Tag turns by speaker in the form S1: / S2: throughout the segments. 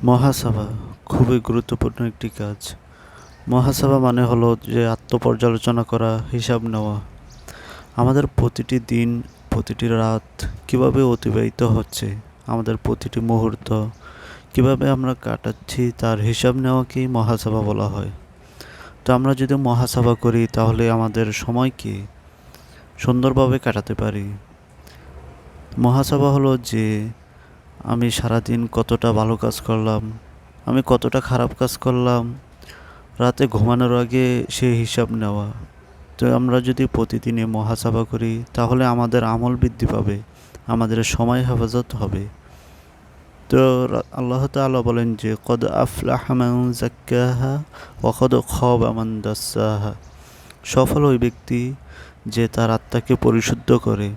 S1: মহাসভা খুবই গুরুত্বপূর্ণ একটি কাজ। মহাসভা মানে হলো যে আত্মপর্যালোচনা করা, হিসাব নেওয়া। আমাদের প্রতিটি দিন, প্রতিটি রাত কিভাবে অতিবাহিত হচ্ছে, আমাদের প্রতিটি মুহূর্ত কিভাবে আমরা কাটাচ্ছি তার হিসাব নেওয়াকেই মহাসভা বলা হয়। তো আমরা যদি মহাসভা করি তাহলে আমাদের সময়কে সুন্দরভাবে কাটাতে পারি। মহাসভা হলো যে আমি সারাদিন কতটা ভালো কাজ করলাম, আমি কতটা খারাপ কাজ করলাম, রাতে ঘুমানোর আগে সেই হিসাব নেওয়া। তো আমরা যদি প্রতিদিনই মহাসভা করি তাহলে আমাদের আমল বৃদ্ধি পাবে, আমাদের সময় হেফাজত হবে। তো আল্লাহ তাআলা বলেন যে কদ আফলাহা মান যাক্কাহা ওয়া কদ খাবা মান দাসসাহা। সফল ওই ব্যক্তি যে তার আত্মাকে পরিশুদ্ধ করে,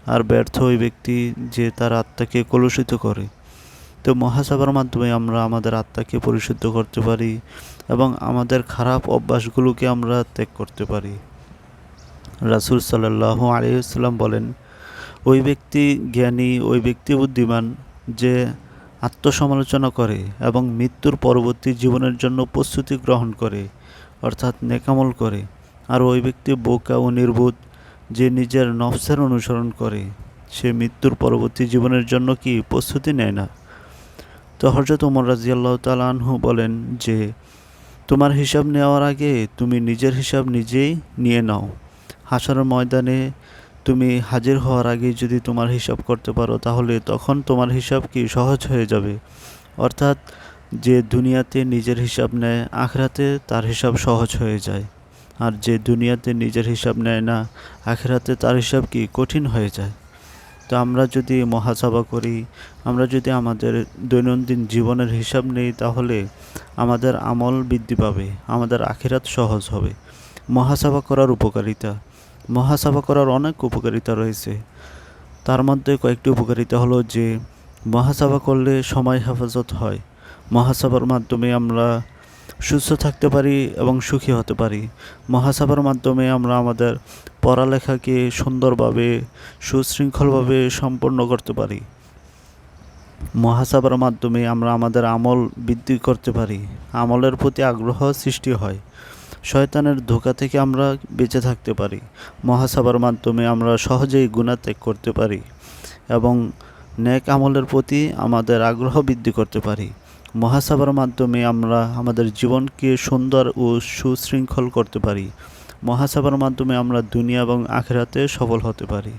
S1: আর ব্যর্থ ওই ব্যক্তি যে তার আত্মাকে কলুষিত করে। তো মহাসভার মাধ্যমে আমরা আমাদের আত্মাকে পরিশুদ্ধ করতে পারি এবং আমাদের খারাপ অভ্যাসগুলোকে আমরা ত্যাগ করতে পারি। রাসূল সাল্লাল্লাহু আলাইহি ওয়াসাল্লাম বলেন, ওই ব্যক্তি জ্ঞানী, ওই ব্যক্তি বুদ্ধিমান যে আত্মসমালোচনা করে এবং মৃত্যুর পরবর্তী জীবনের জন্য প্রস্তুতি গ্রহণ করে, অর্থাৎ নেকামল করে। আর ওই ব্যক্তি বোকা ও নির্বোধ যে নিজের নফসের অনুসরণ করে, সে মৃত্যুর পরবর্তী জীবনের জন্য কি প্রস্তুতি নেয় না। তো হযরত ওমর রাদিয়াল্লাহু তাআলা আনহু বলেন যে তোমার হিসাব নেওয়ার আগে তুমি নিজের হিসাব নিজেই নিয়ে নাও। হাশরের ময়দানে তুমি হাজির হওয়ার আগে যদি তোমার হিসাব করতে পারো তাহলে তখন তোমার হিসাব কি সহজ হয়ে যাবে। অর্থাৎ যে দুনিয়াতে নিজের হিসাব নেয়, আখিরাতে তার হিসাব সহজ হয়ে যায়। আর যে দুনিয়াতে নিজের হিসাব নেয় না, আখিরাতে তার হিসাব কি কঠিন হয়ে যায়। তো আমরা যদি মহাসভা করি, আমরা যদি আমাদের দৈনন্দিন জীবনের হিসাব নেই তাহলে আমাদের আমল বৃদ্ধি পাবে, আমাদের আখিরাত সহজ হবে। মহাসভা করার উপকারিতা, মহাসভা করার অনেক উপকারিতা রয়েছে। তার মধ্যে কয়েকটি উপকারিতা হলো যে মহাসভা করলে সময় হেফাজত হয়। মহাসভার মাধ্যমে আমরা সুস্থ থাকতে পারি এবং সুখী হতে পারি। মহাসভার মাধ্যমে আমরা আমাদের পড়ালেখাকে সুন্দরভাবে, সুশৃঙ্খলভাবে সম্পন্ন করতে পারি। মহাসভার মাধ্যমে আমরা আমাদের আমল বৃদ্ধি করতে পারি, আমলের প্রতি আগ্রহ সৃষ্টি হয়। শয়তানের ধোঁকা থেকে আমরা বেঁচে থাকতে পারি। মহাসভার মাধ্যমে আমরা সহজেই গুনাহ ত্যাগ করতে পারি এবং নেক আমলের প্রতি আমাদের আগ্রহ বৃদ্ধি করতে পারি। মহাসভার মাধ্যমে আমরা আমাদের জীবনকে সুন্দর ও সুশৃঙ্খল করতে পারি। মহাসভার মাধ্যমে আমরা দুনিয়া এবং আখিরাতে সফল হতে পারি।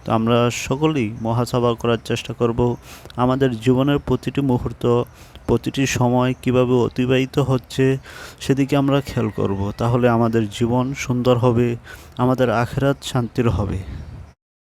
S1: তো আমরা সকলেই মহাসভা করার চেষ্টা করব। আমাদের জীবনের প্রতিটি মুহূর্ত, প্রতিটি সময় কিভাবে অতিবাহিত হচ্ছে সেদিকে আমরা খেয়াল করব। তাহলে আমাদের জীবন সুন্দর হবে, আমাদের আখিরাত শান্তির হবে।